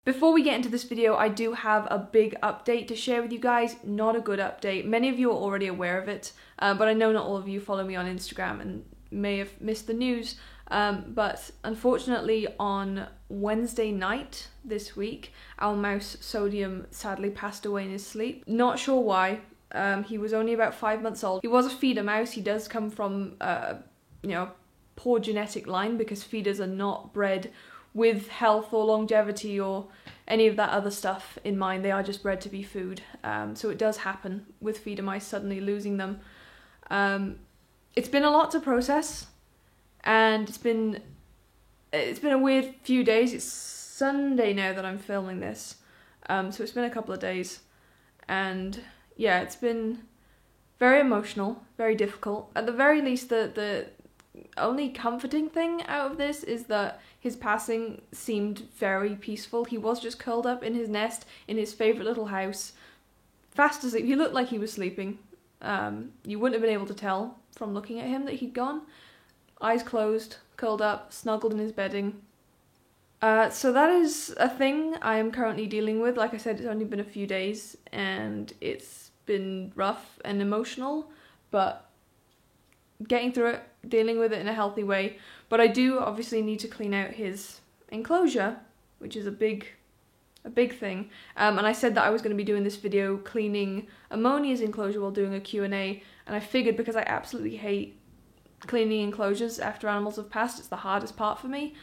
Before we get into this video, I do have a big update to share with you guys. Not a good update. Many of you are already aware of it, but I know not all of you follow me on Instagram and may have missed the news. But unfortunately, on Wednesday night this week, our mouse Sodium sadly passed away in his sleep. Not sure why. He was only about 5 months old. He was a feeder mouse. He does come from, poor genetic line because feeders are not bred with health or longevity or any of that other stuff in mind. They are just bred to be food. So it does happen with feeder mice suddenly losing them. It's been a lot to process, and it's been a weird few days. It's Sunday now that I'm filming this, so it's been a couple of days, and yeah, it's been very emotional, very difficult. At the very least, the only comforting thing out of this is that his passing seemed very peaceful. He was just curled up in his nest in his favourite little house, fast asleep. He looked like he was sleeping. You wouldn't have been able to tell from looking at him that he'd gone. Eyes closed, curled up, snuggled in his bedding. So that is a thing I am currently dealing with. Like I said, it's only been a few days and it's been rough and emotional, but getting through it, dealing with it in a healthy way. But I do obviously need to clean out his enclosure, which is a big thing. And I said that I was going to be doing this video cleaning Ammonia's enclosure while doing a Q&A, and I figured because I absolutely hate cleaning enclosures after animals have passed, it's the hardest part for me.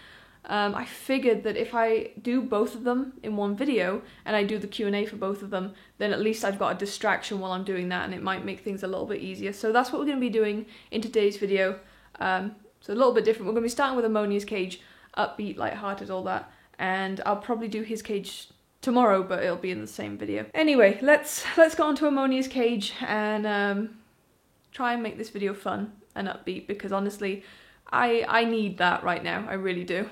I figured that if I do both of them in one video and I do the Q&A for both of them, then at least I've got a distraction while I'm doing that and it might make things a little bit easier. So that's what we're going to be doing in today's video. So a little bit different. We're going to be starting with Ammonia's cage, upbeat, light-hearted, all that, and I'll probably do his cage tomorrow, but it'll be in the same video. Anyway, let's go on to Ammonia's cage and try and make this video fun and upbeat, because honestly, I need that right now. I really do.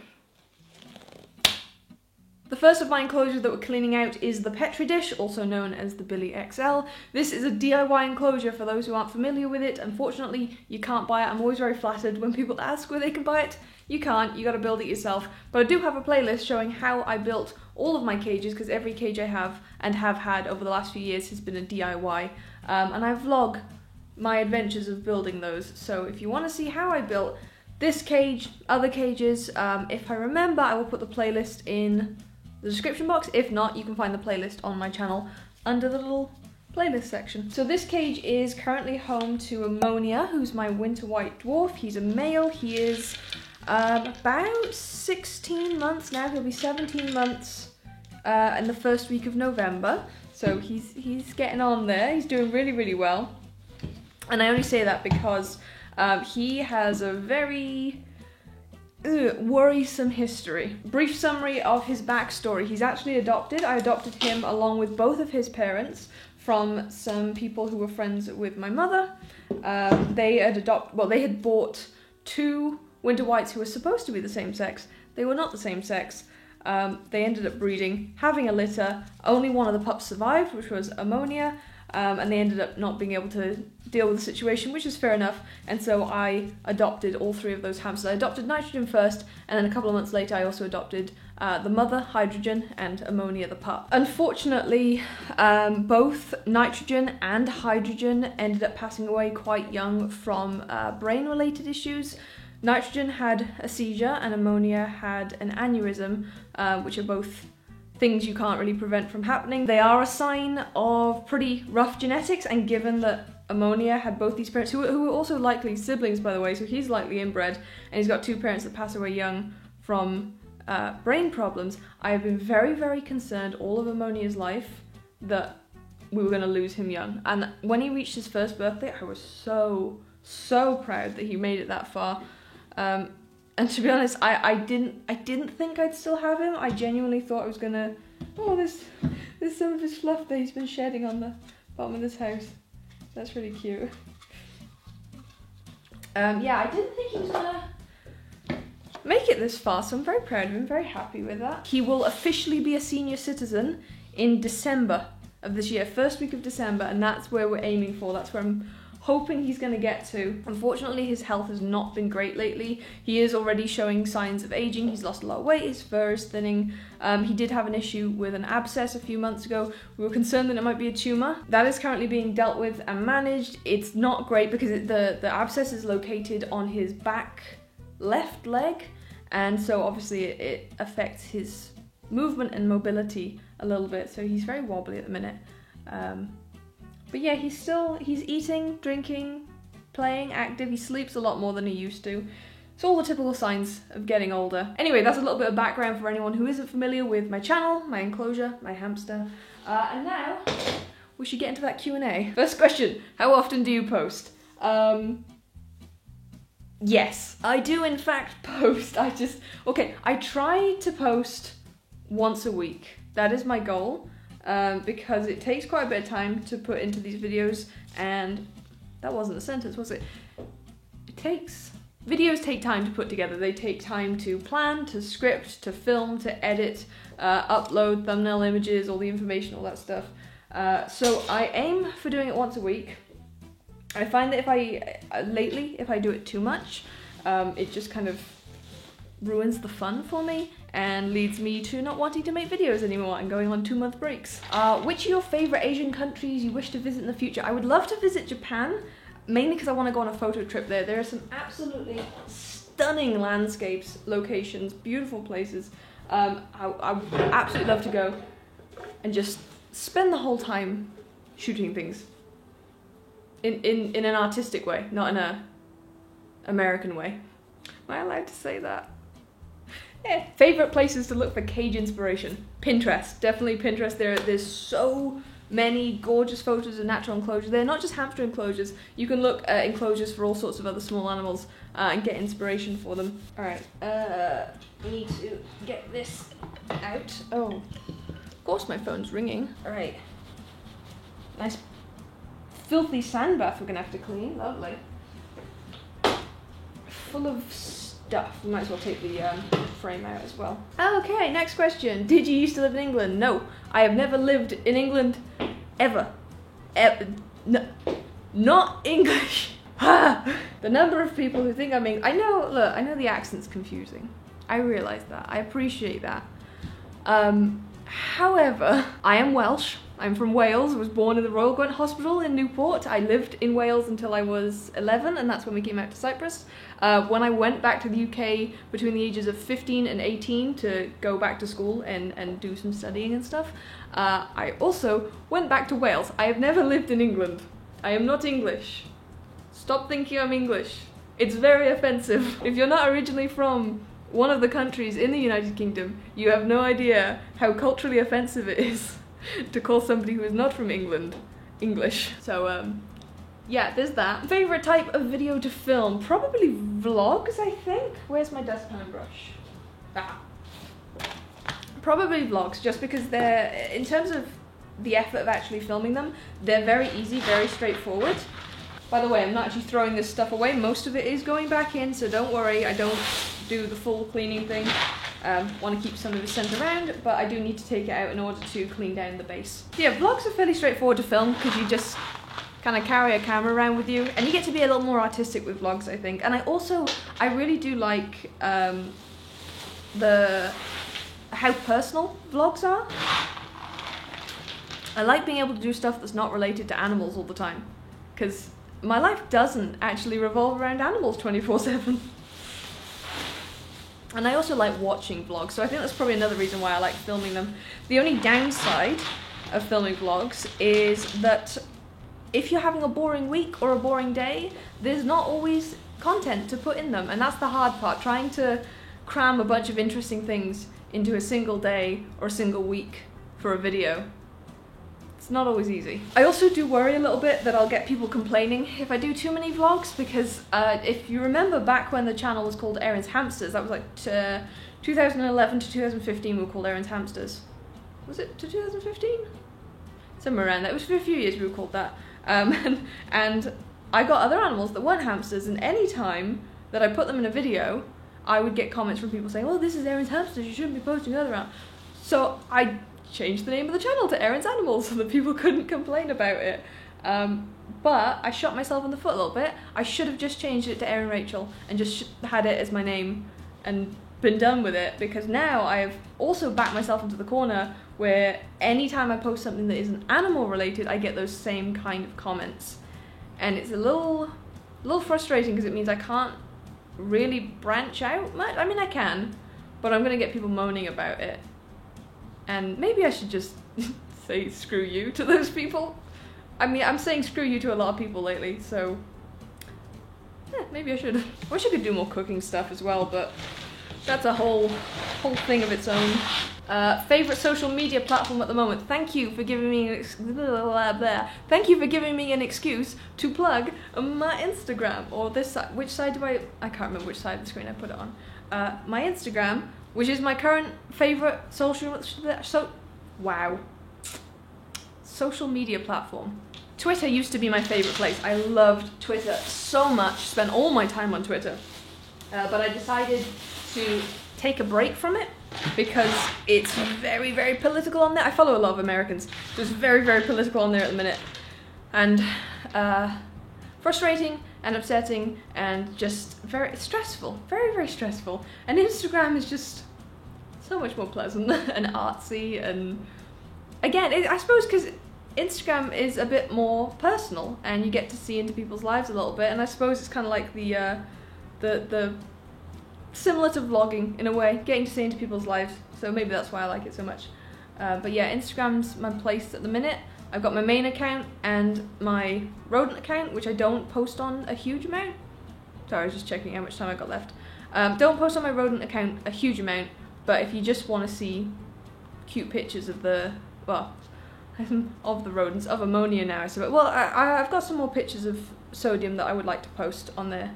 The first of my enclosures that we're cleaning out is the Petri dish, also known as the Billy XL. This is a DIY enclosure for those who aren't familiar with it. Unfortunately, you can't buy it. I'm always very flattered when people ask where they can buy it. You can't, you gotta build it yourself. But I do have a playlist showing how I built all of my cages, because every cage I have and have had over the last few years has been a DIY. And I vlog my adventures of building those. So if you want to see how I built this cage, other cages, if I remember, I will put the playlist in the description box. If not, you can find the playlist on my channel under the little playlist section. So this cage is currently home to Ammonia, who's my winter white dwarf. He's a male. He is about 16 months now. He'll be 17 months in the first week of November. So he's getting on there. He's doing really, really well. And I only say that because he has a very worrisome history. Brief summary of his backstory. He's actually adopted. I adopted him along with both of his parents from some people who were friends with my mother. They had bought two winter whites who were supposed to be the same sex. They were not the same sex. They ended up breeding, having a litter. Only one of the pups survived, which was Ammonia. And they ended up not being able to deal with the situation, which is fair enough, and so I adopted all three of those hamsters. I adopted Nitrogen first, and then a couple of months later I also adopted the mother, Hydrogen, and Ammonia the pup. Unfortunately, both Nitrogen and Hydrogen ended up passing away quite young from brain-related issues. Nitrogen had a seizure and Ammonia had an aneurysm, which are both things you can't really prevent from happening. They are a sign of pretty rough genetics, and given that Ammonia had both these parents, who were also likely siblings, by the way, so he's likely inbred, and he's got two parents that pass away young from brain problems, I have been very, very concerned all of Ammonia's life that we were going to lose him young. And when he reached his first birthday, I was so proud that he made it that far. And to be honest, I didn't think I'd still have him. I genuinely thought I was gonna... Oh, there's some of his fluff that he's been shedding on the bottom of this house. That's really cute. Yeah, I didn't think he was gonna make it this far, so I'm very proud of him, very happy with that. He will officially be a senior citizen in December of this year, first week of December, and that's where we're aiming for. That's where I'm hoping he's going to get to. Unfortunately, his health has not been great lately. He is already showing signs of aging. He's lost a lot of weight, his fur is thinning. He did have an issue with an abscess a few months ago. We were concerned that it might be a tumour. That is currently being dealt with and managed. It's not great because the abscess is located on his back left leg, and so obviously it affects his movement and mobility a little bit, so he's very wobbly at the minute. But yeah, he's eating, drinking, playing, active. He sleeps a lot more than he used to. It's all the typical signs of getting older. Anyway, that's a little bit of background for anyone who isn't familiar with my channel, my enclosure, my hamster. And now we should get into that Q&A. First question, how often do you post? Yes, I do in fact post. I try to post once a week. That is my goal. Because it takes quite a bit of time to put into these videos, and that wasn't a sentence, was it? Videos take time to put together. They take time to plan, to script, to film, to edit, upload thumbnail images, all the information, all that stuff. So I aim for doing it once a week. I find that if I do it too much, it just kind of ruins the fun for me and leads me to not wanting to make videos anymore and going on 2-month breaks. Which are your favourite Asian countries you wish to visit in the future? I would love to visit Japan, mainly because I want to go on a photo trip there. There are some absolutely stunning landscapes, locations, beautiful places. I would absolutely love to go and just spend the whole time shooting things. In an artistic way, not in a American way. Am I allowed to say that? Yeah. Favorite places to look for cage inspiration? Pinterest, definitely Pinterest. There's so many gorgeous photos of natural enclosures. They're not just hamster enclosures. You can look at enclosures for all sorts of other small animals and get inspiration for them. All right, we need to get this out. Oh, of course my phone's ringing. All right, nice filthy sand bath we're gonna have to clean. Lovely. Full of stuff. We might as well take the frame out as well. Okay, next question. Did you used to live in England? No, I have never lived in England ever. No, not English. The number of people who think I'm English. I know the accent's confusing. I realise that. I appreciate that. However, I am Welsh. I'm from Wales. I was born in the Royal Gwent Hospital in Newport. I lived in Wales until I was 11, and that's when we came out to Cyprus. When I went back to the UK between the ages of 15 and 18 to go back to school and do some studying and stuff, I also went back to Wales. I have never lived in England. I am not English. Stop thinking I'm English. It's very offensive. If you're not originally from one of the countries in the United Kingdom, you have no idea how culturally offensive it is to call somebody who is not from England English. So yeah, there's that. Favorite type of video to film? Probably vlogs, I think. Where's my dustpan and brush? Probably vlogs, just because they're, in terms of the effort of actually filming them, they're very easy, very straightforward. By the way, I'm not actually throwing this stuff away. Most of it is going back in, so don't worry, I don't do the full cleaning thing. Want to keep some of it sent around, but I do need to take it out in order to clean down the base. So yeah, vlogs are fairly straightforward to film because you just kind of carry a camera around with you, and you get to be a little more artistic with vlogs, I think. And I really do like how personal vlogs are. I like being able to do stuff that's not related to animals all the time, because my life doesn't actually revolve around animals 24/7. And I also like watching vlogs, so I think that's probably another reason why I like filming them. The only downside of filming vlogs is that if you're having a boring week or a boring day, there's not always content to put in them, and that's the hard part, trying to cram a bunch of interesting things into a single day or a single week for a video. It's not always easy. I also do worry a little bit that I'll get people complaining if I do too many vlogs, because if you remember back when the channel was called Erin's Hamsters, that was like 2011 to 2015 we were called Erin's Hamsters. Was it to 2015? Somewhere around that. It was for a few years we were called that. And I got other animals that weren't hamsters, and any time that I put them in a video, I would get comments from people saying, "Oh, this is Erin's Hamsters, you shouldn't be posting other animals." So I changed the name of the channel to Erin's Animals so that people couldn't complain about it. but I shot myself in the foot a little bit. I should have just changed it to Erin Rachel and just had it as my name and been done with it, because now I've also backed myself into the corner where anytime I post something that isn't animal related, I get those same kind of comments. And it's a little frustrating because it means I can't really branch out much. I mean, I can, but I'm gonna get people moaning about it. And maybe I should just say screw you to those people. I mean, I'm saying screw you to a lot of people lately, so yeah, maybe I should. I wish I could do more cooking stuff as well, but that's a whole thing of its own. Favorite social media platform at the moment. Thank you for giving me Thank you for giving me an excuse to plug my Instagram, or this side. Which side do I can't remember which side of the screen I put it on. My Instagram, which is my current favorite social media platform. Twitter used to be my favorite place. I loved Twitter so much. Spent all my time on Twitter, but I decided to take a break from it because it's very, very political on there. I follow a lot of Americans, so it's very, very political on there at the minute, and frustrating and upsetting and just very stressful, very, very stressful. And Instagram is just so much more pleasant and artsy, and again, I suppose because Instagram is a bit more personal and you get to see into people's lives a little bit, and I suppose it's kind of like the similar to vlogging in a way, getting to see into people's lives, so maybe that's why I like it so much. But yeah, Instagram's my place at the minute. I've got my main account and my rodent account, which I don't post on a huge amount. Sorry, I was just checking how much time I got left. Don't post on my rodent account a huge amount, but if you just want to see cute pictures of the, well, of the rodents, of ammonia now, so well, I've got some more pictures of sodium that I would like to post on there.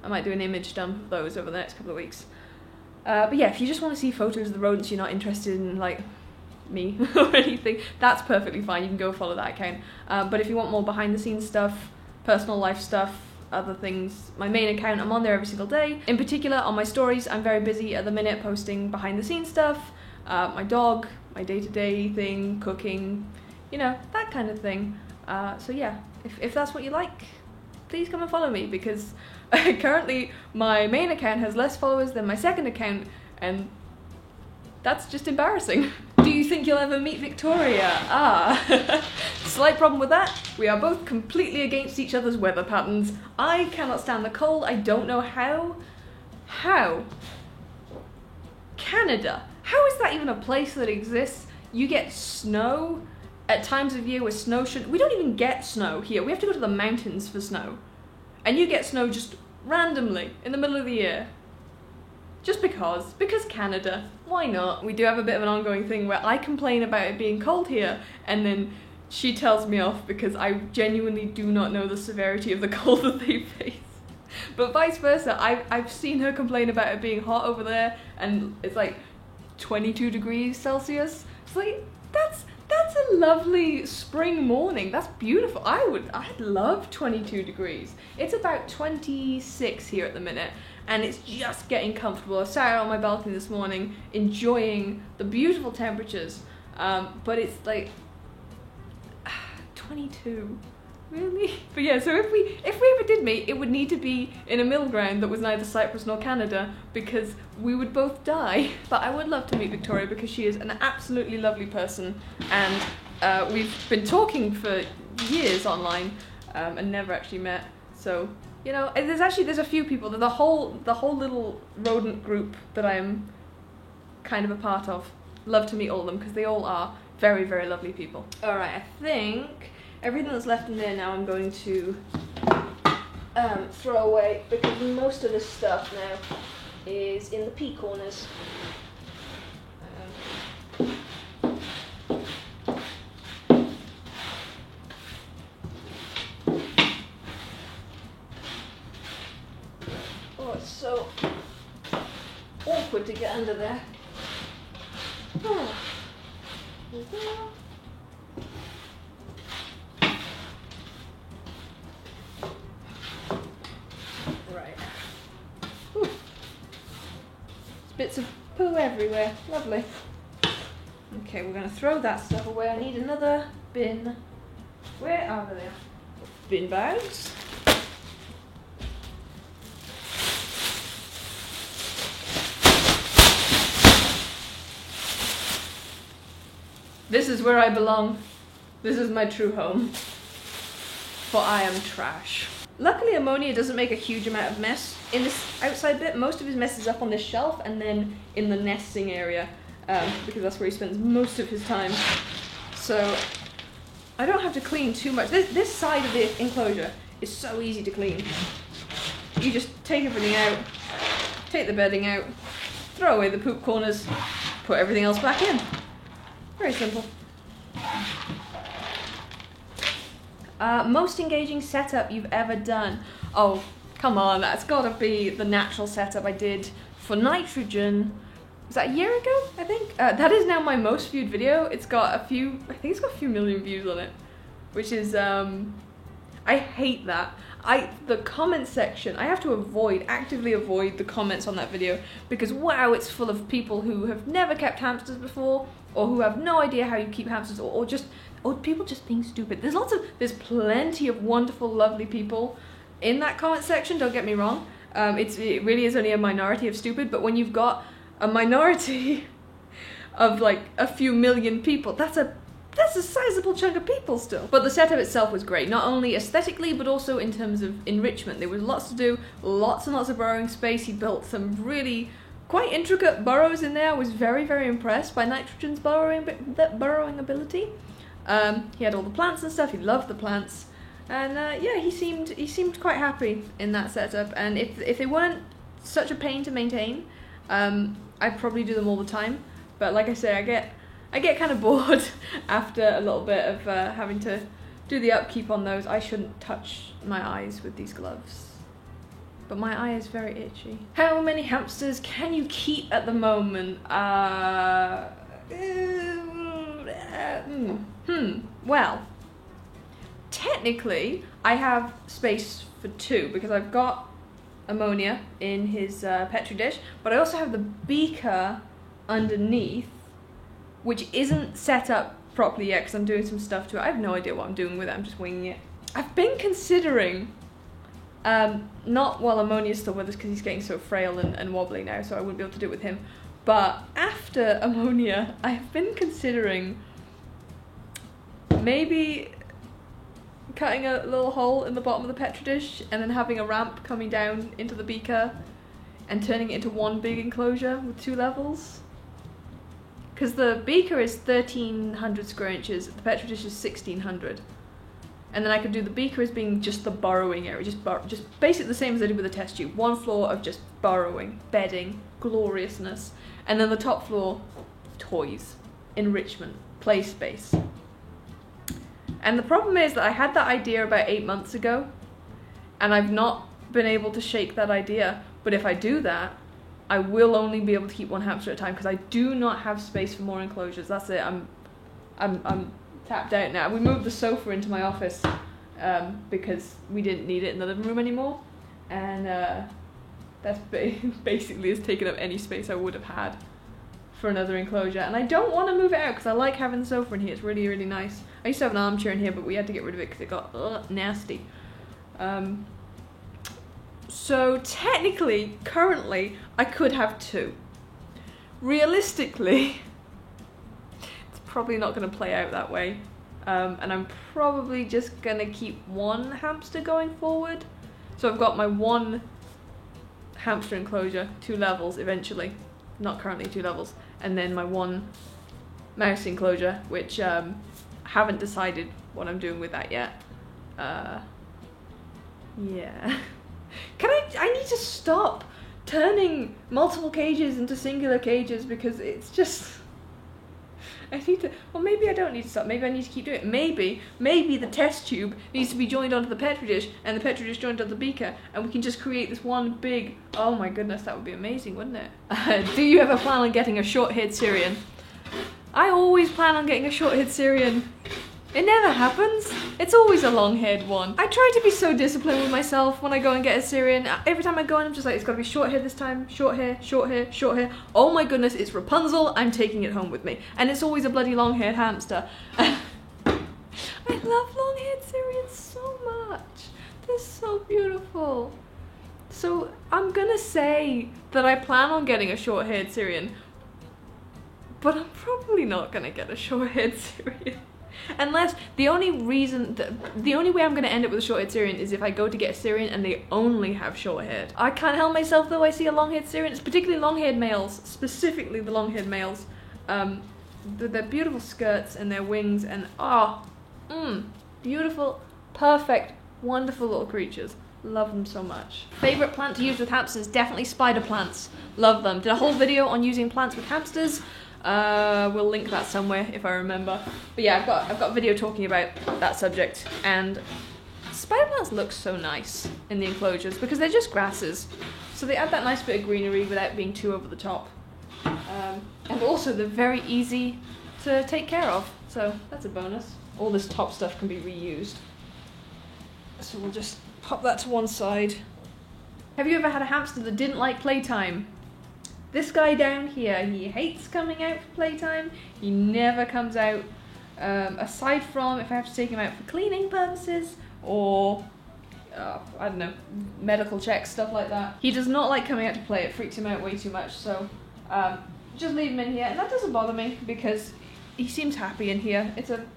I might do an image dump of those over the next couple of weeks. But yeah, if you just want to see photos of the rodents, you're not interested in like me or anything, that's perfectly fine. You can go follow that account. But if you want more behind the scenes stuff, personal life stuff, other things, my main account, I'm on there every single day. In particular, on my stories, I'm very busy at the minute posting behind the scenes stuff, my dog, my day-to-day thing, cooking, you know, that kind of thing. So yeah, if that's what you like, please come and follow me, because currently my main account has less followers than my second account, and that's just embarrassing. Do you think you'll ever meet Victoria? Slight problem with that. We are both completely against each other's weather patterns. I cannot stand the cold. I don't know how. Canada. How is that even a place that exists? You get snow at times of year where snow should... We don't even get snow here. We have to go to the mountains for snow. And you get snow just randomly in the middle of the year. Just because Canada, why not? We do have a bit of an ongoing thing where I complain about it being cold here, and then she tells me off because I genuinely do not know the severity of the cold that they face. But vice versa, I've seen her complain about it being hot over there, and it's like 22 degrees Celsius. It's like, that's a lovely spring morning. That's beautiful. I'd love 22 degrees. It's about 26 here at the minute, and it's just getting comfortable. I sat out on my balcony this morning enjoying the beautiful temperatures, but it's like 22. Really? But yeah, so if we ever did meet, it would need to be in a middle ground that was neither Cyprus nor Canada, because we would both die. But I would love to meet Victoria because she is an absolutely lovely person, and we've been talking for years online and never actually met. So, you know, there's a few people, the whole little rodent group that I am kind of a part of. Love to meet all of them because they all are very, very lovely people. Alright, I think everything that's left in there now I'm going to throw away, because most of this stuff now is in the pea corners. Oh, it's so awkward to get under there. Oh. Bits of poo everywhere. Lovely. Okay, we're going to throw that stuff away. I need another bin Where are they? Bin bags. This is where I belong. This is my true home. For I am trash. Luckily, Ammonia doesn't make a huge amount of mess in this outside bit. Most of his mess is up on this shelf and then in the nesting area, because that's where he spends most of his time. So I don't have to clean too much. This side of the enclosure is so easy to clean. You just take everything out, take the bedding out, throw away the poop corners, put everything else back in. Very simple. Most engaging setup you've ever done? Oh, come on, that's gotta be the natural setup I did for nitrogen. Was that a year ago, I think? That is now my most viewed video. It's got a few, I think it's got a few million views on it, which is, I hate that. The comment section, I have to actively avoid the comments on that video because wow, it's full of people who have never kept hamsters before or who have no idea how you keep hamsters or people just being stupid. There's plenty of wonderful, lovely people in that comment section, don't get me wrong. It really is only a minority of stupid, but when you've got a minority of like a few million people, that's a sizable chunk of people still. But the setup itself was great, not only aesthetically, but also in terms of enrichment. There was lots to do, lots and lots of burrowing space. He built some really quite intricate burrows in there. I was very, very impressed by Nitrogen's burrowing ability. He had all the plants and stuff, he loved the plants. And yeah, he seemed quite happy in that setup. And if they weren't such a pain to maintain, I'd probably do them all the time. But like I say, I get kind of bored after a little bit of having to do the upkeep on those. I shouldn't touch my eyes with these gloves, but my eye is very itchy. How many hamsters can you keep at the moment? Well, technically I have space for 2 because I've got Ammonia in his petri dish, but I also have the beaker underneath, which isn't set up properly yet because I'm doing some stuff to it. I have no idea what I'm doing with it, I'm just winging it. I've been considering, not while Ammonia's still with us because he's getting so frail and wobbly now, so I wouldn't be able to do it with him, but after Ammonia, I've been considering maybe cutting a little hole in the bottom of the petri dish and then having a ramp coming down into the beaker and turning it into one big enclosure with 2 levels. Because the beaker is 1,300 square inches, the petri dish is 1,600. And then I could do the beaker as being just the burrowing area, just basically the same as I did with the test tube. 1 floor of just burrowing, bedding, gloriousness. And then the top floor, toys, enrichment, play space. And the problem is that I had that idea about 8 months ago, and I've not been able to shake that idea. But if I do that, I will only be able to keep 1 hamster at a time because I do not have space for more enclosures. That's it. I'm tapped out now. We moved the sofa into my office because we didn't need it in the living room anymore, and that's basically has taken up any space I would have had for another enclosure. And I don't want to move it out because I like having the sofa in here. It's really, really nice. I used to have an armchair in here, but we had to get rid of it because it got nasty. So technically, currently, I could have 2. Realistically, it's probably not going to play out that way. And I'm probably just going to keep 1 hamster going forward. So I've got my 1 hamster enclosure, 2 levels eventually. Not currently 2 levels. And then my 1 mouse enclosure, which I haven't decided what I'm doing with that yet. Yeah. I need to stop turning multiple cages into singular cages because it's just, I need to, well maybe I don't need to stop, maybe I need to keep doing it. Maybe the test tube needs to be joined onto the petri dish and the petri dish joined onto the beaker and we can just create this one big, oh my goodness, that would be amazing, wouldn't it? Do you ever plan on getting a short-haired Syrian? I always plan on getting a short-haired Syrian. It never happens. It's always a long-haired one. I try to be so disciplined with myself when I go and get a Syrian. Every time I go in, I'm just like, it's gotta be short hair this time. Short hair, short hair, short hair. Oh my goodness, it's Rapunzel. I'm taking it home with me. And it's always a bloody long-haired hamster. I love long-haired Syrians so much. They're so beautiful. So I'm gonna say that I plan on getting a short-haired Syrian, but I'm probably not gonna get a short-haired Syrian. Unless the only way I'm gonna end up with a short-haired Syrian is if I go to get a Syrian and they only have short-haired. I can't help myself though. I see a long-haired Syrian, it's particularly long-haired males, specifically the long-haired males. Their beautiful skirts and their wings and beautiful, perfect, wonderful little creatures. Love them so much. Favorite plant to use with hamsters? Definitely spider plants. Love them. Did a whole video on using plants with hamsters. We'll link that somewhere if I remember. But yeah, I've got a video talking about that subject, and spider plants look so nice in the enclosures because they're just grasses. So they add that nice bit of greenery without being too over the top. And also they're very easy to take care of, so that's a bonus. All this top stuff can be reused. So we'll just pop that to one side. Have you ever had a hamster that didn't like playtime? This guy down here, he hates coming out for playtime. He never comes out, aside from if I have to take him out for cleaning purposes or, I don't know, medical checks, stuff like that. He does not like coming out to play, it freaks him out way too much, so just leave him in here, and that doesn't bother me because he seems happy in here. It's an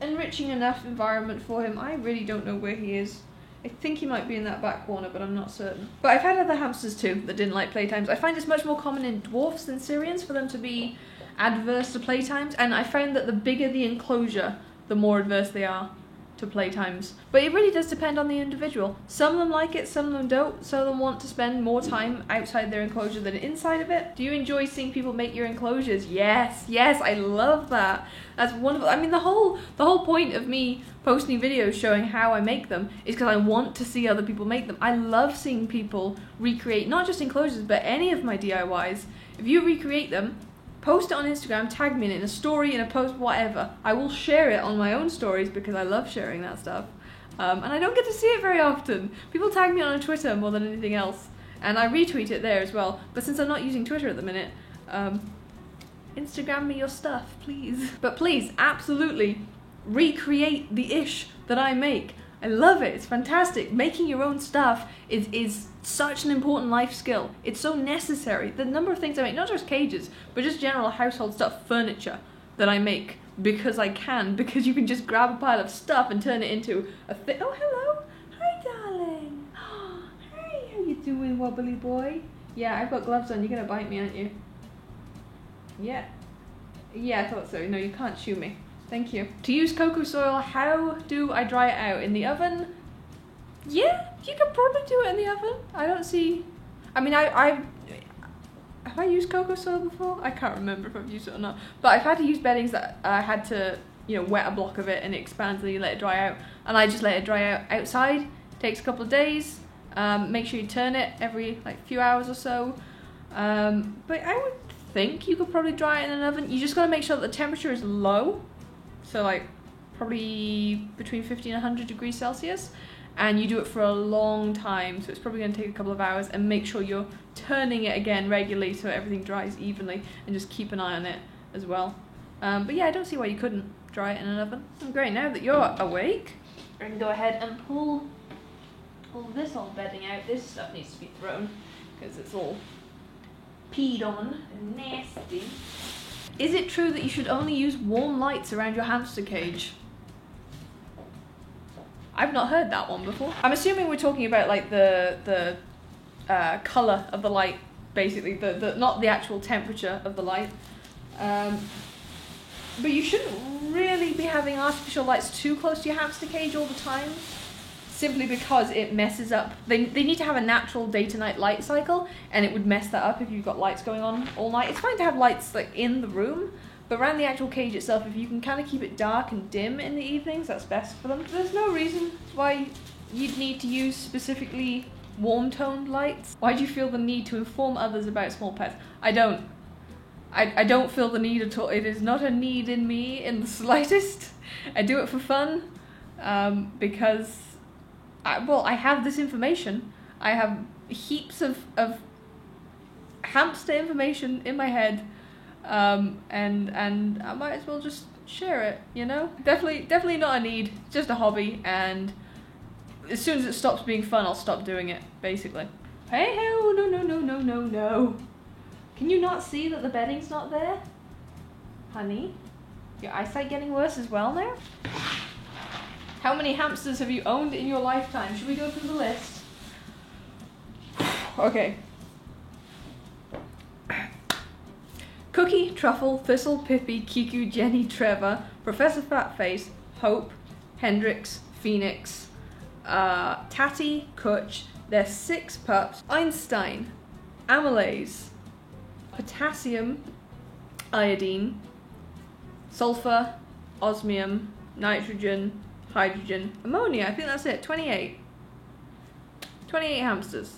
enriching enough environment for him. I really don't know where he is. I think he might be in that back corner, but I'm not certain. But I've had other hamsters too that didn't like playtimes. I find it's much more common in dwarfs than Syrians for them to be adverse to playtimes, and I found that the bigger the enclosure, the more adverse they are to playtimes. But it really does depend on the individual. Some of them like it, some of them don't. Some of them want to spend more time outside their enclosure than inside of it. Do you enjoy seeing people make your enclosures? Yes, yes, I love that. That's wonderful. I mean, the whole point of me posting videos showing how I make them is because I want to see other people make them. I love seeing people recreate not just enclosures, but any of my DIYs. If you recreate them, post it on Instagram, tag me in a story, in a post, whatever. I will share it on my own stories because I love sharing that stuff. And I don't get to see it very often. People tag me on Twitter more than anything else, and I retweet it there as well. But since I'm not using Twitter at the minute, Instagram me your stuff, please. But please, absolutely, recreate the ish that I make. I love it, it's fantastic. Making your own stuff is such an important life skill. It's so necessary. The number of things I make, not just cages, but just general household stuff, furniture that I make because I can, because you can just grab a pile of stuff and turn it into a thing. Oh, hello. Hi, darling. Hi, how you doing, wobbly boy? Yeah, I've got gloves on. You're gonna bite me, aren't you? Yeah. Yeah, I thought so. No, you can't chew me. Thank you. To use coco soil, how do I dry it out? In the oven? Yeah, you could probably do it in the oven. I don't see... I mean, have I used coco soil before? I can't remember if I've used it or not. But I've had to use beddings that I had to, wet a block of it and it expands and you let it dry out. And I just let it dry out outside. Takes a couple of days. Make sure you turn it every few hours or so. But I would think you could probably dry it in an oven. You just got to make sure that the temperature is low. So probably between 50 and 100 degrees Celsius, and you do it for a long time, so it's probably going to take a couple of hours, and make sure you're turning it again regularly so everything dries evenly, and just keep an eye on it as well. But yeah, I don't see why you couldn't dry it in an oven. Great, now that you're awake, I can go ahead and pull this old bedding out. This stuff needs to be thrown because it's all peed on and nasty. Is it true that you should only use warm lights around your hamster cage? I've not heard that one before. I'm assuming we're talking about the color of the light, basically, not the actual temperature of the light. But you shouldn't really be having artificial lights too close to your hamster cage all the time, simply because it messes up. They need to have a natural day to night light cycle, and it would mess that up if you've got lights going on all night. It's fine to have lights in the room, but around the actual cage itself, if you can kind of keep it dark and dim in the evenings, that's best for them. There's no reason why you'd need to use specifically warm toned lights. Why do you feel the need to inform others about small pets? I don't. I don't feel the need at all. It is not a need in me in the slightest. I do it for fun, because I have this information. I have heaps of hamster information in my head, and I might as well just share it, you know? Definitely not a need, just a hobby, and as soon as it stops being fun, I'll stop doing it, basically. Hey, oh, no. Can you not see that the bedding's not there? Honey? Your eyesight getting worse as well now? How many hamsters have you owned in your lifetime? Should we go through the list? Okay. Cookie, Truffle, Thistle, Pippi, Kiku, Jenny, Trevor, Professor Fatface, Hope, Hendrix, Phoenix, Tatty, Kutch, their 6 pups, Einstein, Amylase, Potassium, Iodine, Sulfur, Osmium, Nitrogen, Hydrogen, Ammonia. I think that's it. 28. 28 hamsters.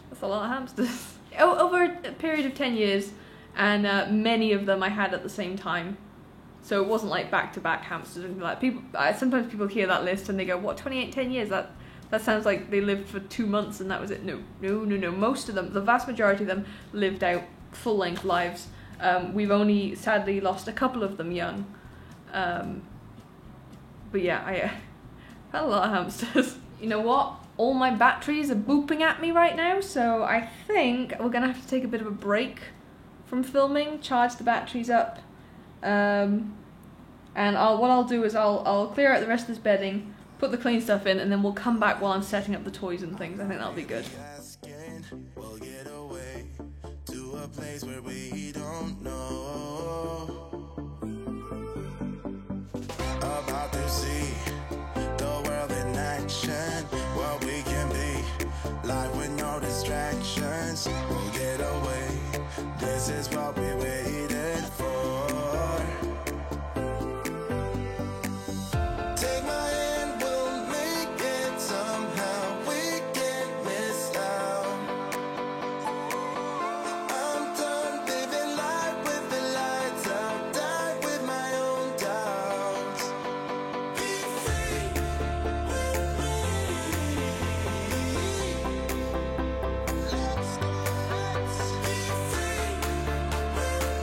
That's a lot of hamsters. Over a period of 10 years, and many of them I had at the same time. So it wasn't like back-to-back hamsters or anything like that. People, sometimes people hear that list and they go, what, 28, 10 years? That sounds like they lived for 2 months and that was it. No. Most of them, the vast majority of them, lived out full-length lives. We've only sadly lost a couple of them young. But yeah, I had a lot of hamsters. You know what? All my batteries are booping at me right now, so I think we're gonna have to take a bit of a break from filming, charge the batteries up, and what I'll do is I'll clear out the rest of this bedding, put the clean stuff in, and then we'll come back while I'm setting up the toys and things. I think that'll be good. We'll get away to a place where we don't know. About to see the world in action, what we can be, life with no distractions. We'll get away, this is what we waited for. Take my hand, we'll make it somehow, we can't miss out. I'm done living life with the lights out, die with my own doubts. Be free with me. Let's be free with me.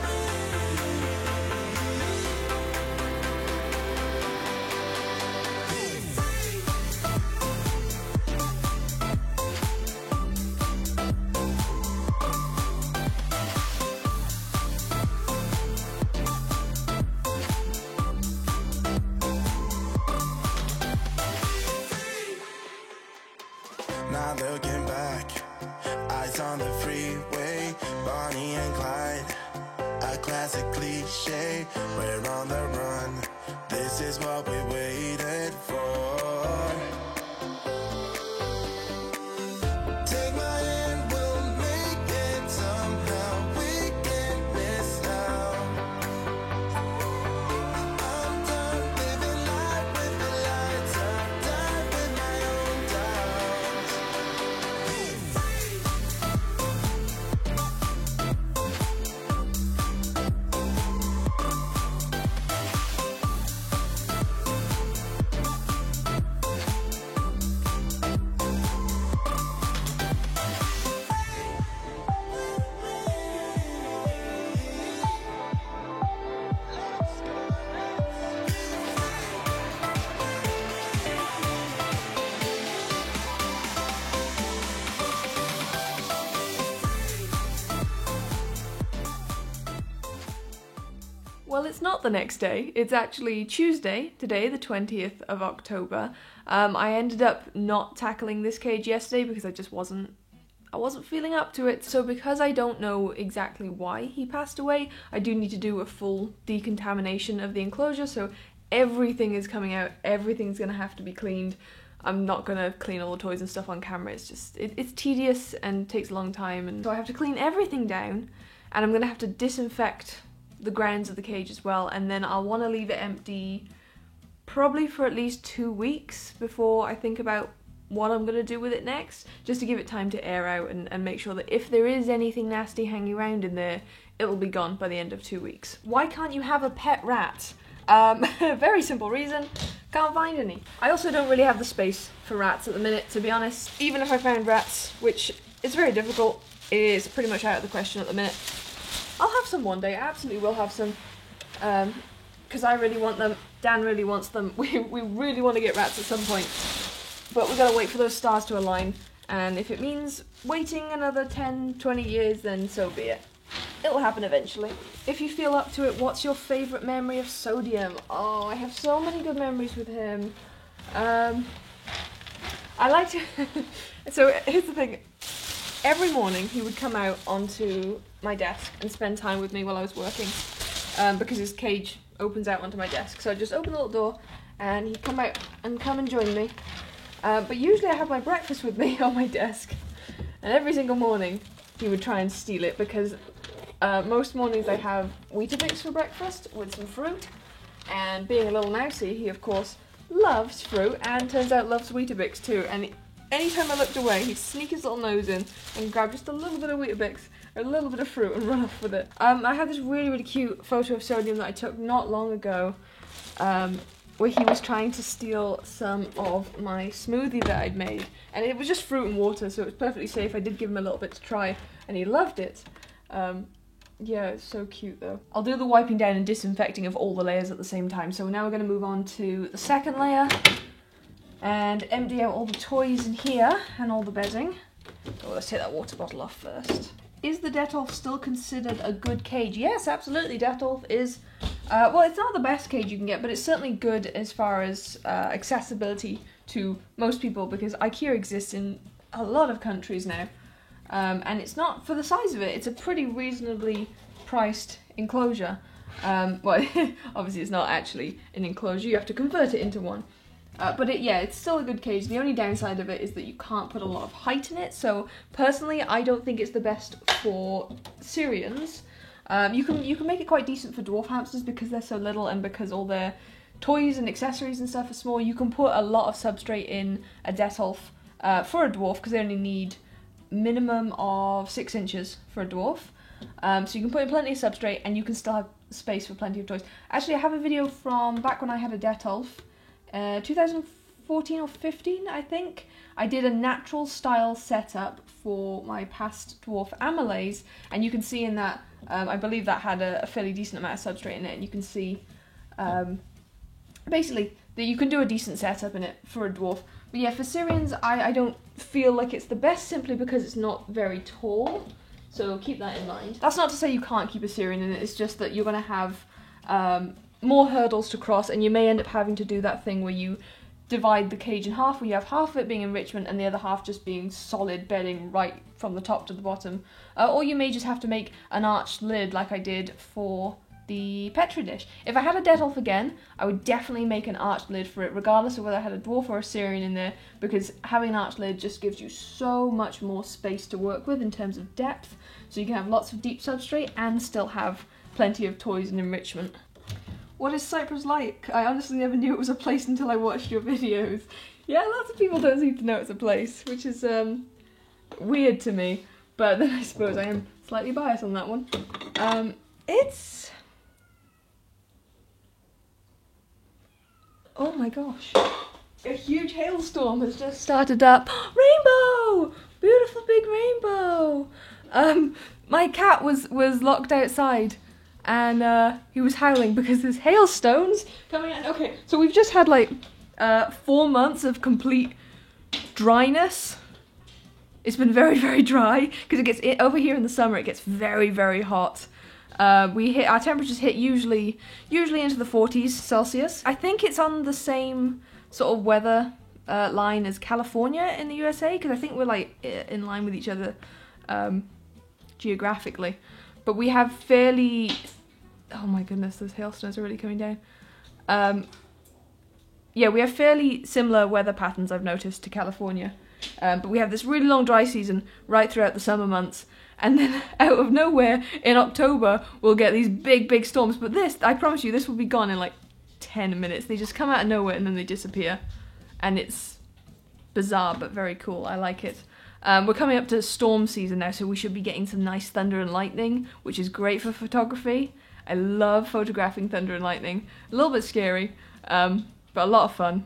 Now looking back, eyes on the freeway, Bonnie and Clyde, a classic cliche. We're on the run, this is what we waited for. Take my hand, we'll make it somehow, we can't miss out. I'm done living life with the lights out, die with my own doubts. Well, it's not the next day. It's actually Tuesday, today, the 20th of October. I ended up not tackling this cage yesterday because I wasn't feeling up to it. So because I don't know exactly why he passed away, I do need to do a full decontamination of the enclosure. So everything is coming out. Everything's gonna have to be cleaned. I'm not gonna clean all the toys and stuff on camera. It's just, it's tedious and takes a long time. And so I have to clean everything down, and I'm gonna have to disinfect the grounds of the cage as well, and then I'll want to leave it empty probably for at least 2 weeks before I think about what I'm going to do with it next, just to give it time to air out and make sure that if there is anything nasty hanging around in there, it'll be gone by the end of 2 weeks. Why can't you have a pet rat? Very simple reason, can't find any. I also don't really have the space for rats at the minute, to be honest. Even if I found rats, which is very difficult, it is pretty much out of the question at the minute. I'll have some one day, I absolutely will have some. because I really want them. Dan really wants them. We really want to get rats at some point, but we gotta wait for those stars to align. And if it means waiting another 10, 20 years, then so be it. It'll happen eventually. If you feel up to it, what's your favourite memory of Sodium? Oh, I have so many good memories with him. I like to... So here's the thing. Every morning he would come out onto my desk and spend time with me while I was working, because his cage opens out onto my desk. So I'd just open the little door and he'd come out and come and join me. But usually I have my breakfast with me on my desk, and every single morning he would try and steal it, because most mornings I have Weetabix for breakfast with some fruit, and being a little mousey, he of course loves fruit, and turns out loves Weetabix too, and anytime I looked away he'd sneak his little nose in and grab just a little bit of Weetabix or a little bit of fruit and run off with it. I had this really cute photo of Sodium that I took not long ago, where he was trying to steal some of my smoothie that I'd made. And it was just fruit and water, so it was perfectly safe. I did give him a little bit to try, and he loved it. Yeah, it's so cute though. I'll do the wiping down and disinfecting of all the layers at the same time. So now we're going to move on to the second layer and empty out all the toys in here and all the bedding. Oh, let's take that water bottle off first. Is the Detolf still considered a good cage? Yes, absolutely. Detolf is... well, it's not the best cage you can get, but it's certainly good as far as accessibility to most people, because IKEA exists in a lot of countries now. And it's not, for the size of it, it's a pretty reasonably priced enclosure. Well, obviously it's not actually an enclosure, you have to convert it into one. But it's still a good cage. The only downside of it is that you can't put a lot of height in it, so personally I don't think it's the best for Syrians. You can make it quite decent for dwarf hamsters because they're so little, and because all their toys and accessories and stuff are small. You can put a lot of substrate in a Detolf for a dwarf, because they only need minimum of 6 inches for a dwarf. So you can put in plenty of substrate and you can still have space for plenty of toys. Actually, I have a video from back when I had a Detolf, 2014 or 15, I think. I did a natural style setup for my past dwarf Amalays, and you can see in that, I believe that had a fairly decent amount of substrate in it, and you can see basically that you can do a decent setup in it for a dwarf. But yeah, for Syrians, I don't feel like it's the best, simply because it's not very tall, so keep that in mind. That's not to say you can't keep a Syrian in it, it's just that you're going to have more hurdles to cross, and you may end up having to do that thing where you divide the cage in half, where you have half of it being enrichment and the other half just being solid bedding right from the top to the bottom. Or you may just have to make an arched lid like I did for the Petri dish. If I had a Detolf again, I would definitely make an arched lid for it, regardless of whether I had a dwarf or a Syrian in there, because having an arched lid just gives you so much more space to work with in terms of depth, so you can have lots of deep substrate and still have plenty of toys and enrichment. What is Cyprus like? I honestly never knew it was a place until I watched your videos. Yeah, lots of people don't seem to know it's a place, which is weird to me, but then I suppose I am slightly biased on that one. It's... oh my gosh. A huge hailstorm has just started up. Rainbow! Beautiful big rainbow! My cat was locked outside, and he was howling because there's hailstones coming in. Okay, so we've just had like 4 months of complete dryness. It's been very dry, because it gets over here in the summer. It gets very hot. Our temperatures hit usually into the 40s Celsius. I think it's on the same sort of weather line as California in the USA, because I think we're like in line with each other geographically. But we have fairly... oh my goodness, those hailstones are really coming down. Yeah, we have fairly similar weather patterns, I've noticed, to California. But we have this really long dry season right throughout the summer months. And then out of nowhere, in October, we'll get these big storms. But this, I promise you, this will be gone in like 10 minutes. They just come out of nowhere and then they disappear. And it's bizarre, but very cool. I like it. We're coming up to storm season now, so we should be getting some nice thunder and lightning, which is great for photography. I love photographing thunder and lightning. A little bit scary, but a lot of fun.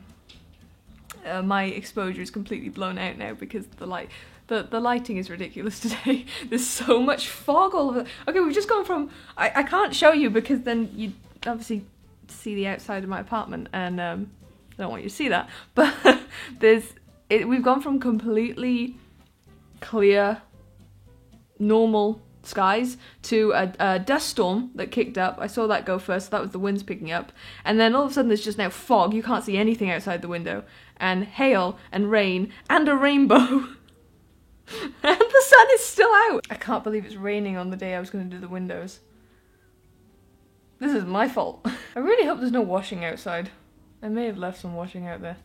My exposure is completely blown out now because the lighting is ridiculous today. There's so much fog all over. Okay, we've just gone from... I can't show you because then obviously see the outside of my apartment, and I don't want you to see that, but we've gone from completely clear, normal skies to a dust storm that kicked up. I saw that go first, so that was the winds picking up, and then all of a sudden there's just now fog, you can't see anything outside the window, and hail, and rain, and a rainbow. And the sun is still out! I can't believe it's raining on the day I was going to do the windows. This is my fault. I really hope there's no washing outside. I may have left some washing out there.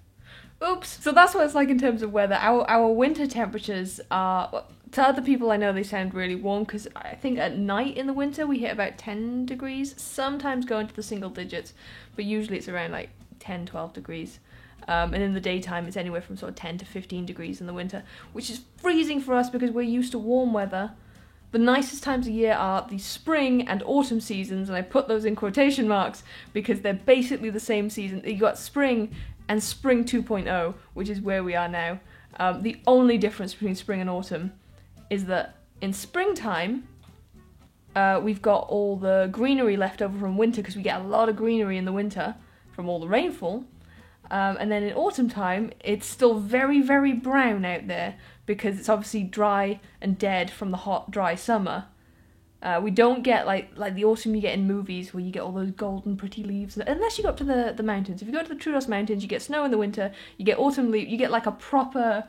Oops! So that's what it's like in terms of weather. Our winter temperatures are... Well, to other people I know they sound really warm, because I think at night in the winter we hit about 10 degrees, sometimes go into the single digits, but usually it's around like 10, 12 degrees. And in the daytime it's anywhere from sort of 10 to 15 degrees in the winter, which is freezing for us because we're used to warm weather. The nicest times of year are the spring and autumn seasons, and I put those in quotation marks because they're basically the same season. You got spring and spring 2.0, which is where we are now. The only difference between spring and autumn is that in springtime, we've got all the greenery left over from winter, because we get a lot of greenery in the winter from all the rainfall. And then in autumn time, it's still very, very brown out there, because it's obviously dry and dead from the hot, dry summer. We don't get like the autumn you get in movies, where you get all those golden pretty leaves, unless you go up to the mountains. If you go to the Troodos Mountains, you get snow in the winter, you get autumn leaves, you get like a proper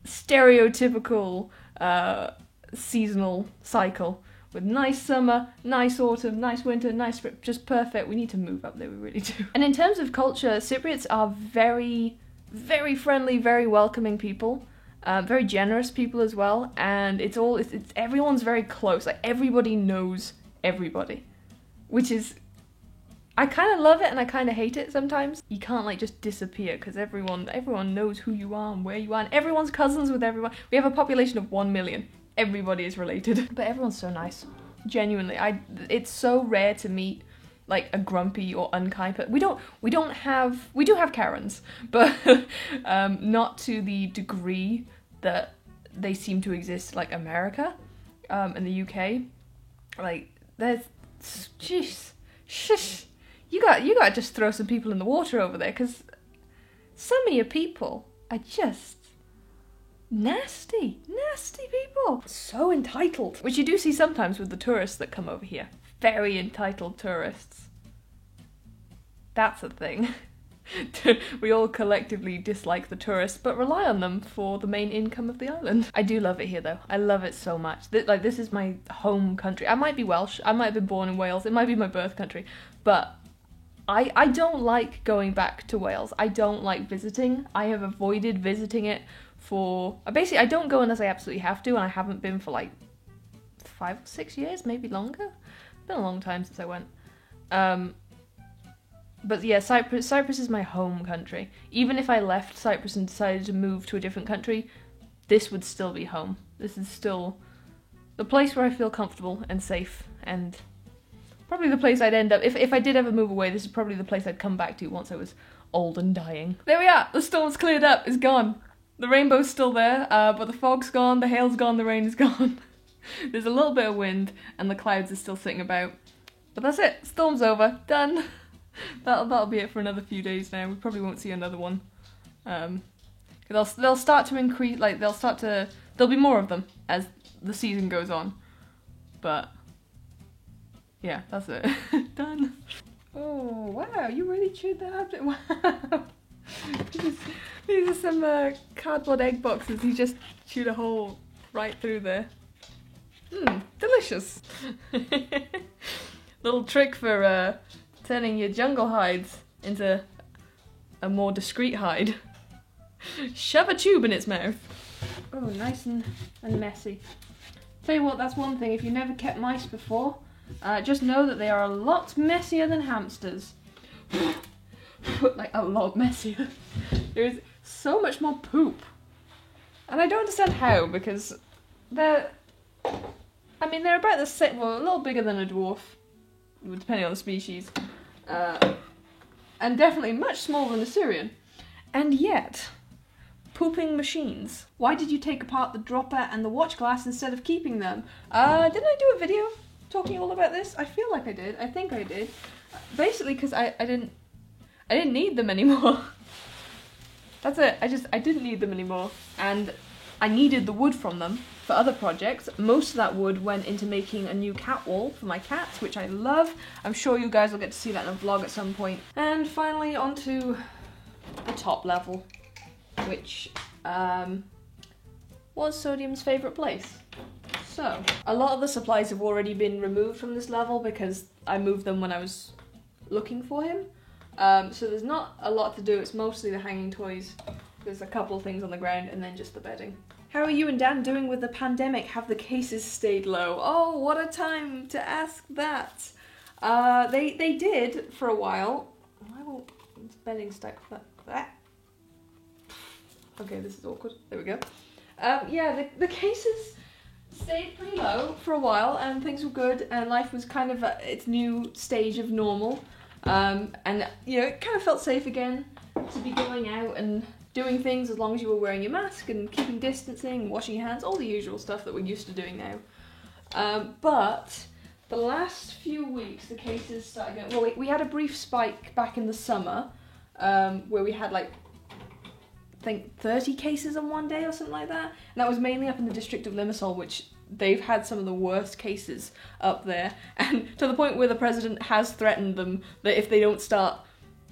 stereotypical seasonal cycle with nice summer, nice autumn, nice winter, nice spring, just perfect. We need to move up there, we really do. And in terms of culture, Cypriots are very, very friendly, very welcoming people, very generous people as well, and it's everyone's very close, like everybody knows everybody, which is, I kind of love it and I kind of hate it sometimes. You can't like just disappear, because everyone knows who you are and where you are, and everyone's cousins with everyone. We have a population of 1 million. Everybody is related. But everyone's so nice. Genuinely. It's so rare to meet like a grumpy or unkind person. We do have Karens, but not to the degree that they seem to exist like America, in the UK. Like there's jeez. Shush. You got to just throw some people in the water over there, because some of your people are just nasty people. So entitled. Which you do see sometimes with the tourists that come over here. Very entitled tourists. That's a thing. We all collectively dislike the tourists, but rely on them for the main income of the island. I do love it here though. I love it so much. This is my home country. I might be Welsh, I might have been born in Wales, it might be my birth country, but I don't like going back to Wales. I don't like visiting. I have avoided visiting it for... Basically, I don't go unless I absolutely have to, and I haven't been for like 5 or 6 years, maybe longer. It's been a long time since I went. But yeah, Cyprus is my home country. Even if I left Cyprus and decided to move to a different country, this would still be home. This is still the place where I feel comfortable and safe, and probably the place I'd end up... If I did ever move away, this is probably the place I'd come back to once I was old and dying. There we are! The storm's cleared up, it's gone. The rainbow's still there, but the fog's gone, the hail's gone, the rain is gone. There's a little bit of wind, and the clouds are still sitting about. But that's it, storm's over, done. That'll be it for another few days now. We probably won't see another one. They'll start to increase, like there'll be more of them as the season goes on. But yeah, that's it. Done. Oh wow, you really chewed that up. Wow. These are some cardboard egg boxes. You just chewed a hole right through there. Delicious. Little trick for turning your jungle hides into a more discreet hide. Shove a tube in its mouth. Oh, nice and messy. Tell you what, that's one thing. If you never kept mice before, just know that they are a lot messier than hamsters. Like, a lot messier. There is so much more poop. And I don't understand how, because they're about the same, well, a little bigger than a dwarf, depending on the species. And definitely much smaller than a Syrian. And yet, pooping machines. Why did you take apart the dropper and the watch glass instead of keeping them? Didn't I do a video talking all about this? I feel like I did. I think I did. Basically because I didn't need them anymore. That's it. I didn't need them anymore. And I needed the wood from them for other projects. Most of that wood went into making a new cat wall for my cats, which I love. I'm sure you guys will get to see that in a vlog at some point. And finally onto the top level, which was Sodium's favourite place. So, a lot of the supplies have already been removed from this level because I moved them when I was looking for him. So there's not a lot to do, it's mostly the hanging toys. There's a couple of things on the ground and then just the bedding. How are you and Dan doing with the pandemic? Have the cases stayed low? Oh, what a time to ask that. They did for a while. Why won't this bedding stack that? Okay, this is awkward. There we go. Yeah, the cases stayed pretty low for a while and things were good and life was kind of at its new stage of normal. And, you know, it kind of felt safe again to be going out and doing things as long as you were wearing your mask and keeping distancing, washing your hands, all the usual stuff that we're used to doing now. But the last few weeks the cases started going... Well, we had a brief spike back in the summer where we had like, I think 30 cases in one day or something like that. And that was mainly up in the district of Limassol, which they've had some of the worst cases up there. And to the point where the president has threatened them that if they don't start,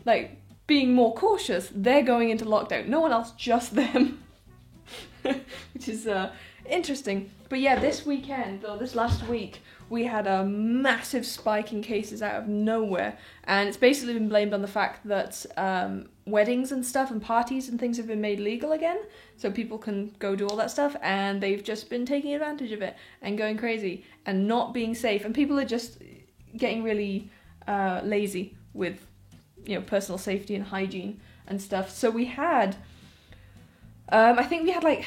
like, being more cautious, they're going into lockdown. No one else, just them. Which is interesting. But yeah, this weekend, or this last week, we had a massive spike in cases out of nowhere. And it's basically been blamed on the fact that weddings and stuff and parties and things have been made legal again. So people can go do all that stuff. And they've just been taking advantage of it and going crazy and not being safe. And people are just getting really lazy with, you know, personal safety and hygiene and stuff. So we had, I think we had like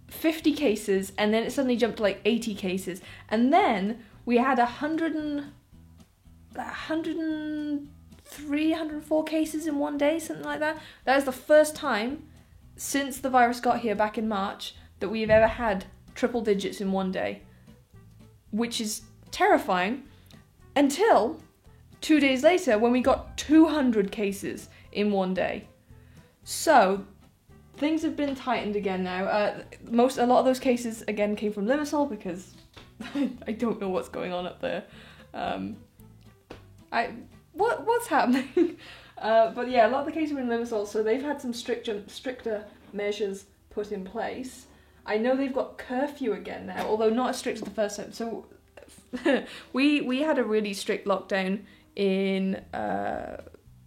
50 cases and then it suddenly jumped to like 80 cases. And then we had 103, 104 cases in one day, something like that. That is the first time since the virus got here back in March that we've ever had triple digits in one day. Which is terrifying until 2 days later when we got 200 cases in one day. So things have been tightened again now. A lot of those cases again came from Limassol because I don't know what's going on up there. What's happening? But yeah, a lot of the cases were in Limassol, so they've had some stricter measures put in place. I know they've got curfew again now, although not as strict as the first time. So we had a really strict lockdown in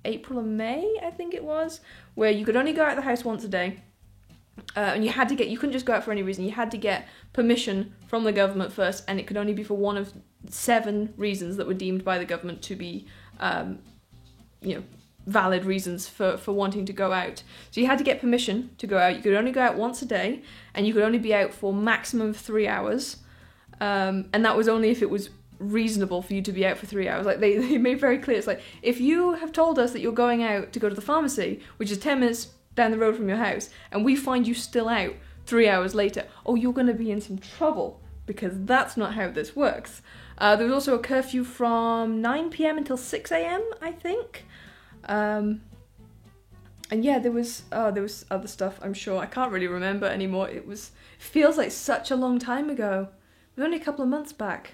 April and May, I think it was, where you could only go out of the house once a day, and you couldn't just go out for any reason. You had to get permission from the government first, and it could only be for one of 7 reasons that were deemed by the government to be, you know, valid reasons for wanting to go out. So you had to get permission to go out. You could only go out once a day, and you could only be out for maximum of 3 hours, and that was only if it was reasonable for you to be out for 3 hours. Like they made very clear, it's like, if you have told us that you're going out to go to the pharmacy, which is 10 minutes down the road from your house, and we find you still out 3 hours later, oh, you're going to be in some trouble, because that's not how this works. There was also a curfew from 9 PM until 6 AM, I think. And yeah, there was other stuff, I'm sure. I can't really remember anymore. It feels like such a long time ago. It was only a couple of months back.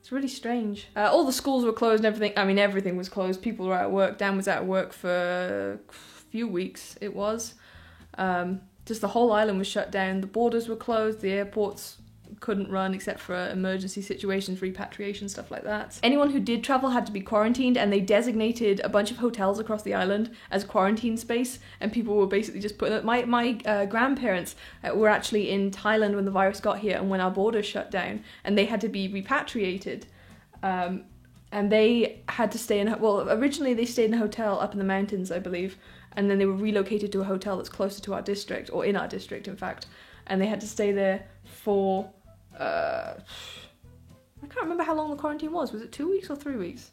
It's really strange. All the schools were closed and everything. I mean, everything was closed. People were out of work. Dan was out of work for a few weeks, it was. Just the whole island was shut down. The borders were closed. The airports couldn't run except for emergency situations, repatriation, stuff like that. Anyone who did travel had to be quarantined, and they designated a bunch of hotels across the island as quarantine space, and people were basically just putting... My grandparents were actually in Thailand when the virus got here and when our borders shut down, and they had to be repatriated. And they had to stay in... Well, originally they stayed in a hotel up in the mountains, I believe, and then they were relocated to a hotel that's closer to our district, or in our district, in fact, and they had to stay there for... I can't remember how long the quarantine was. Was it 2 weeks or 3 weeks?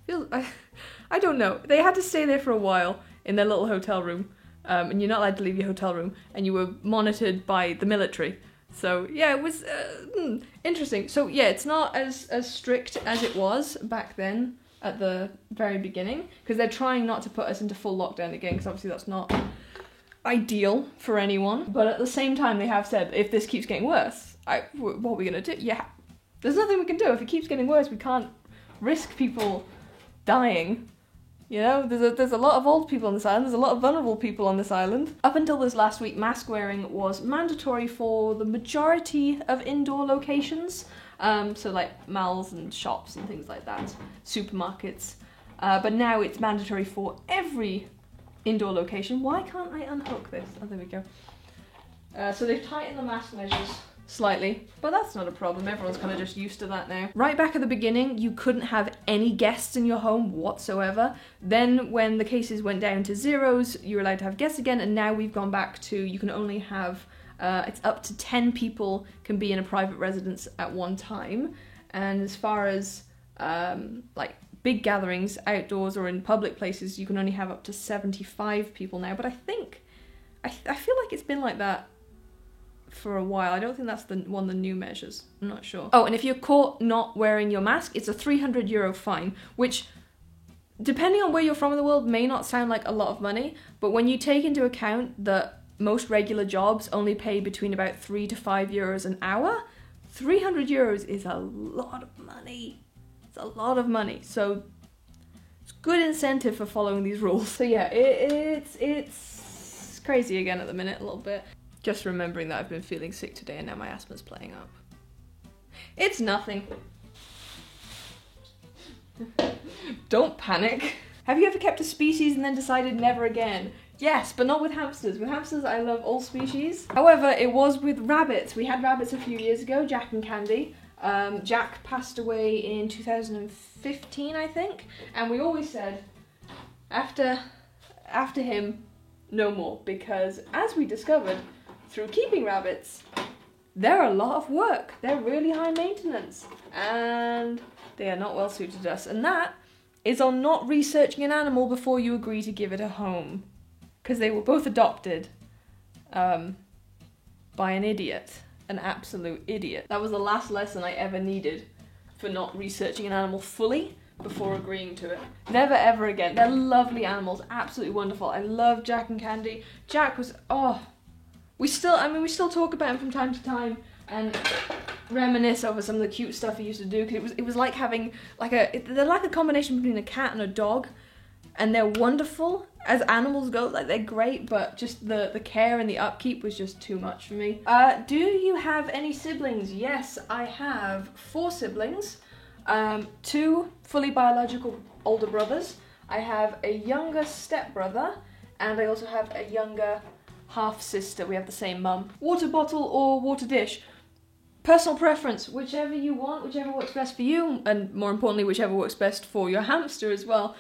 I don't know. They had to stay there for a while in their little hotel room, and you're not allowed to leave your hotel room, and you were monitored by the military So yeah, it was interesting. So yeah, it's not as strict as it was back then at the very beginning, because they're trying not to put us into full lockdown again, because obviously that's not ideal for anyone. But at the same time, they have said, if this keeps getting worse, what are we going to do? Yeah, there's nothing we can do. If it keeps getting worse, we can't risk people dying. You know, there's a lot of old people on this island, there's a lot of vulnerable people on this island. Up until this last week, mask wearing was mandatory for the majority of indoor locations. So like malls and shops and things like that, supermarkets. But now it's mandatory for every indoor location. Why can't I unhook this? Oh, there we go. So they've tightened the mask measures slightly, but that's not a problem. Everyone's kind of just used to that now. Right back at the beginning, you couldn't have any guests in your home whatsoever. Then when the cases went down to zeros, you were allowed to have guests again, and now we've gone back to, you can only have, it's up to 10 people can be in a private residence at one time. And as far as like big gatherings outdoors or in public places, you can only have up to 75 people now. But I think, I feel like it's been like that for a while. I don't think that's one of the new measures. I'm not sure. Oh, and if you're caught not wearing your mask, it's a €300 fine, which, depending on where you're from in the world, may not sound like a lot of money, but when you take into account that most regular jobs only pay between about €3 to €5 an hour, €300 is a lot of money. It's a lot of money. So it's good incentive for following these rules. So yeah, it's crazy again at the minute a little bit. Just remembering that I've been feeling sick today and now my asthma's playing up. It's nothing. Don't panic. Have you ever kept a species and then decided never again? Yes, but not with hamsters. With hamsters, I love all species. However, it was with rabbits. We had rabbits a few years ago, Jack and Candy. Jack passed away in 2015, I think. And we always said, after him, no more. Because as we discovered, through keeping rabbits, they're a lot of work. They're really high maintenance. And they are not well suited to us. And that is on not researching an animal before you agree to give it a home. Because they were both adopted by an idiot. An absolute idiot. That was the last lesson I ever needed for not researching an animal fully before agreeing to it. Never ever again. They're lovely animals. Absolutely wonderful. I love Jack and Candy. Jack was, we still talk about him from time to time and reminisce over some of the cute stuff he used to do, because it was like having they're like a combination between a cat and a dog, and they're wonderful as animals go. Like, they're great, but just the care and the upkeep was just too much for me. Do you have any siblings? Yes, I have 4 siblings, 2 fully biological older brothers. I have a younger stepbrother, and I also have a younger half-sister. We have the same mum. Water bottle or water dish? Personal preference, whichever you want, whichever works best for you, and more importantly, whichever works best for your hamster as well.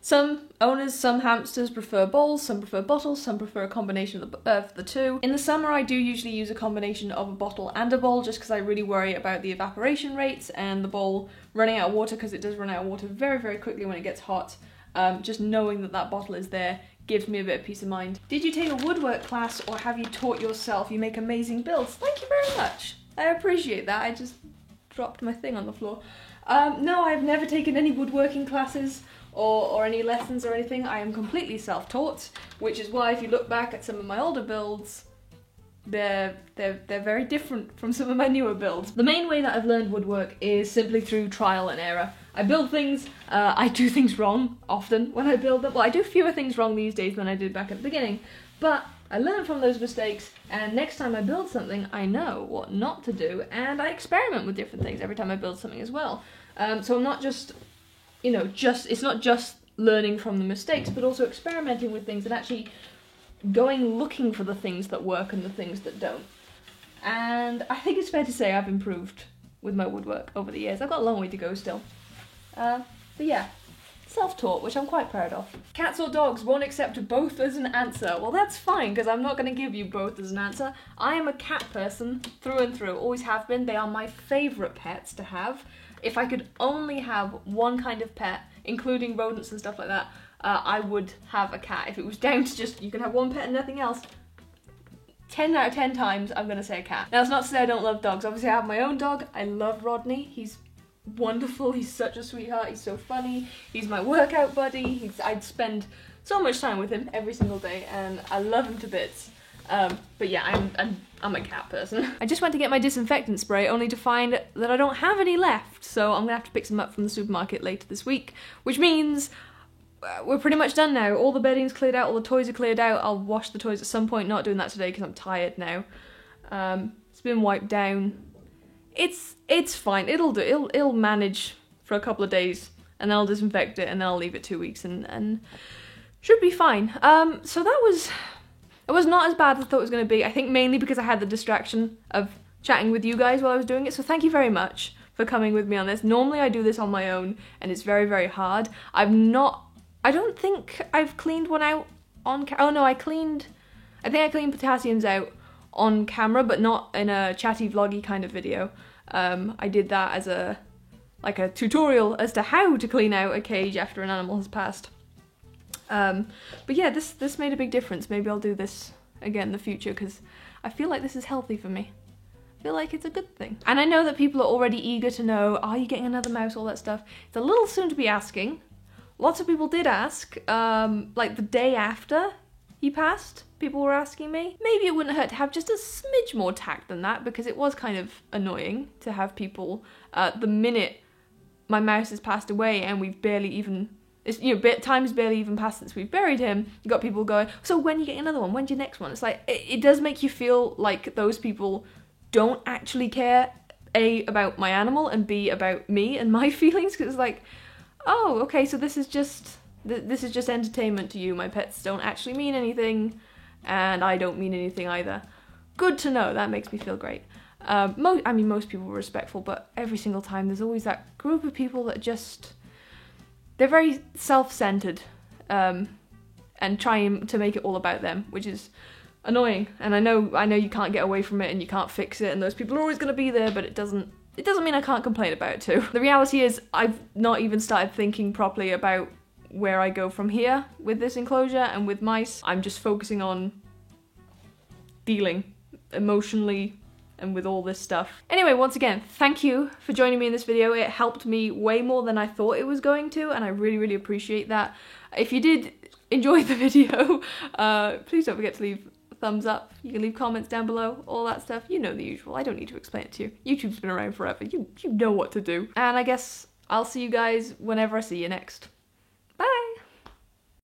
Some owners, some hamsters prefer bowls, some prefer bottles, some prefer a combination of the two. In the summer, I do usually use a combination of a bottle and a bowl, just because I really worry about the evaporation rates and the bowl running out of water, because it does run out of water very, very quickly when it gets hot. Just knowing that bottle is there gives me a bit of peace of mind. Did you take a woodwork class, or have you taught yourself? You make amazing builds. Thank you very much. I appreciate that. I just dropped my thing on the floor. No, I've never taken any woodworking classes or any lessons or anything. I am completely self-taught, which is why if you look back at some of my older builds, they're very different from some of my newer builds. The main way that I've learned woodwork is simply through trial and error. I build things, I do things wrong often when I build them. Well, I do fewer things wrong these days than I did back at the beginning, but I learn from those mistakes, and next time I build something, I know what not to do, and I experiment with different things every time I build something as well. So I'm not just, it's not just learning from the mistakes, but also experimenting with things and actually going looking for the things that work and the things that don't. And I think it's fair to say I've improved with my woodwork over the years. I've got a long way to go still. But yeah, self-taught, which I'm quite proud of. Cats or dogs? Won't accept both as an answer. Well, that's fine, because I'm not going to give you both as an answer. I am a cat person through and through, always have been. They are my favourite pets to have. If I could only have one kind of pet, including rodents and stuff like that, I would have a cat. If it was down to just, you can have one pet and nothing else, 10 out of 10 times I'm gonna say a cat. Now, that's not to say I don't love dogs. Obviously, I have my own dog. I love Rodney. He's wonderful. He's such a sweetheart. He's so funny. He's my workout buddy. I'd spend so much time with him every single day, and I love him to bits. But yeah, I'm a cat person. I just went to get my disinfectant spray only to find that I don't have any left, so I'm gonna have to pick some up from the supermarket later this week, which means we're pretty much done now. All the bedding's cleared out, all the toys are cleared out. I'll wash the toys at some point, not doing that today because I'm tired now. It's been wiped down. It's fine, it'll do, it'll manage for a couple of days, and then I'll disinfect it, and then I'll leave it 2 weeks, and should be fine. So it was not as bad as I thought it was going to be. I think mainly because I had the distraction of chatting with you guys while I was doing it, so thank you very much for coming with me on this. Normally I do this on my own, and it's very, very hard. I don't think I've cleaned one out on oh no, I think I cleaned potassiums out on camera, but not in a chatty vloggy kind of video. I did that as a tutorial as to how to clean out a cage after an animal has passed. But yeah, this made a big difference. Maybe I'll do this again in the future because I feel like this is healthy for me. I feel like it's a good thing. And I know that people are already eager to know, are you getting another mouse, all that stuff. It's a little soon to be asking. Lots of people did ask, like the day after he passed, people were asking me. Maybe it wouldn't hurt to have just a smidge more tact than that, because it was kind of annoying to have people, the minute my mouse has passed away and we've barely even, time's barely even passed since we've buried him, you got people going, so when are you getting another one? When's your next one? It's like, it does make you feel like those people don't actually care, A, about my animal, and B, about me and my feelings, because it's like, oh, okay, so this is just entertainment to you. My pets don't actually mean anything, and I don't mean anything either. Good to know, that makes me feel great. Most people were respectful, but every single time there's always that group of people that they're very self-centered, and trying to make it all about them, which is annoying. And I know you can't get away from it and you can't fix it, and those people are always going to be there, but it doesn't mean I can't complain about it too. The reality is I've not even started thinking properly about where I go from here with this enclosure and with mice. I'm just focusing on dealing emotionally and with all this stuff. Anyway, once again, thank you for joining me in this video. It helped me way more than I thought it was going to, and I really, really appreciate that. If you did enjoy the video, please don't forget to leave a thumbs up. You can leave comments down below, all that stuff. You know the usual. I don't need to explain it to you. YouTube's been around forever. You know what to do. And I guess I'll see you guys whenever I see you next.